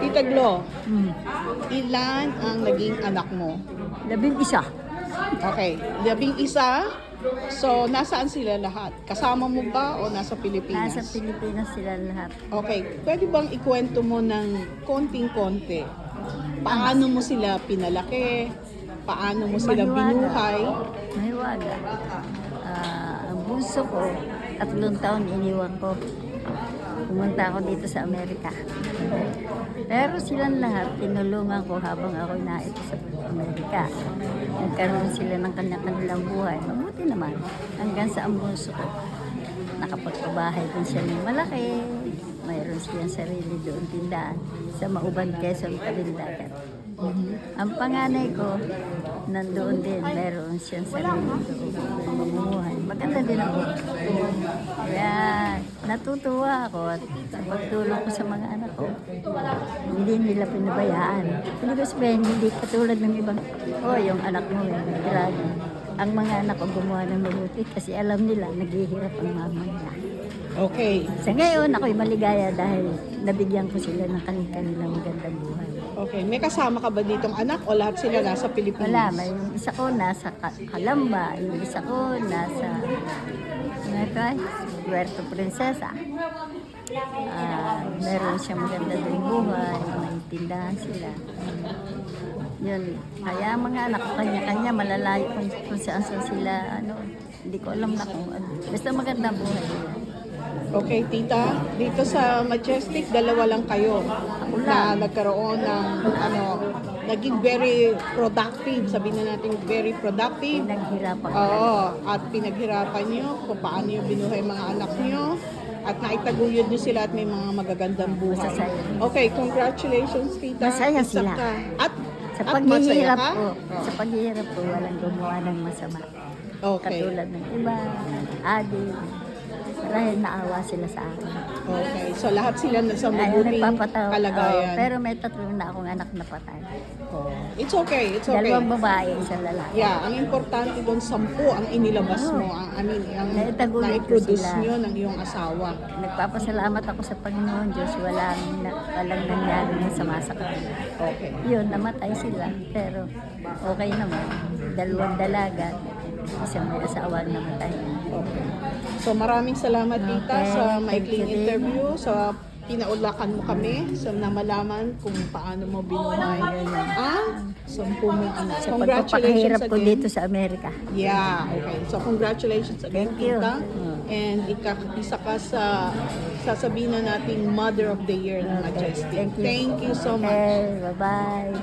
Tita Glo, Hmm. ilan ang naging anak mo? 11. Okay, 11. So, nasaan sila lahat? Kasama mo ba o nasa Pilipinas? Nasa Pilipinas sila lahat. Okay, pwede bang ikwento mo ng konting-konti? Paano mo sila pinalaki? Paano mo sila binuhay? Mahiwaga. Ang bunso ko, 3 taon iniwan ko. Pumunta ako dito sa Amerika. Pero silang lahat, tinulungan ko habang ako naito sa Amerika. Nagkaroon sila ng kanya-kanilang buhay. Mabuti naman. Hanggang sa ang bunso ko. Nakapagpabahay din siya ng malaki. Mayroon siyang sarili doon tindahan sa Mauban, Quezon, Tabindagat. Ang panganay ko, nandoon din. Meron siyang sarili doon. Mamumuhay. Maganda din ako. Kaya natutuwa ako at sa pagtulong ko sa mga anak ko, hindi nila pinabayaan. Hindi ko sabihin, hindi katulad ng ibang, yung anak mo, grabe. Ang mga anak ko gumawa ng mabuti kasi alam nila, naghihirap ang mama nila. Okay. Sa ngayon, ako'y maligaya dahil nabigyan ko sila ng kanilang magandang buhay. Okay, may kasama ka ba ditong anak o lahat sila nasa Pilipinas? Wala, may yung isa ko nasa Calamba, yung isa ko nasa Puerto Princesa. Meron siyang maganda din buhay, may tindahan sila. Yun, kaya ang mga anak ko kanya-kanya malalayo kung saan sila, hindi ko alam na kung ano. Basta maganda buhay nila. Okay, tita, dito sa Majestic, 2 lang kayo na nagkaroon ng, naging very productive, sabihin na natin very productive. Pinaghirapan ko. Oo, at pinaghirapan nyo kung paano nyo binuhay mga anak nyo at naitaguyod nyo sila at may mga magagandang buhay. Masasaya. Okay, congratulations, tita. Masaya Isa sila. ka. Sa At masaya paghihirap ka? ko, sa paghihirap ko, walang gumawa ng masama. Okay. Katulad ng iba, adik, marahil naawa sila sa akin. Okay, so lahat sila nasa Ayaw mabuting nagpapatawa. kalagayan. Pero may 3 na akong anak na patay. Oh, it's okay, it's okay. 2 babae, 1 lalaki. Yeah, ang importante doon, 10 ang inilabas mo, ang Naitaguyod ko naiproduce sila. nyo ng iyong asawa. Nagpapasalamat ako sa Panginoon Diyos, walang nangyari na sama sa kanila. Okay. Yun, namatay sila. Pero okay naman. 2 dalaga, isang may asawa na namatay. Okay. So maraming salamat tita Okay, sa thank maikling you din. interview, sa pinaulakan mo kami, sa namalaman kung paano mo binuhay ang 10 mong anak. Sa Congratulations pagpapakahirap ko again. dito sa Amerika. Yeah, okay. So congratulations again, Thank you. tita. And isa ka sa sasabihin na nating Mother of the Year ng Majestic. Thank you. Thank you so much. Okay, bye-bye.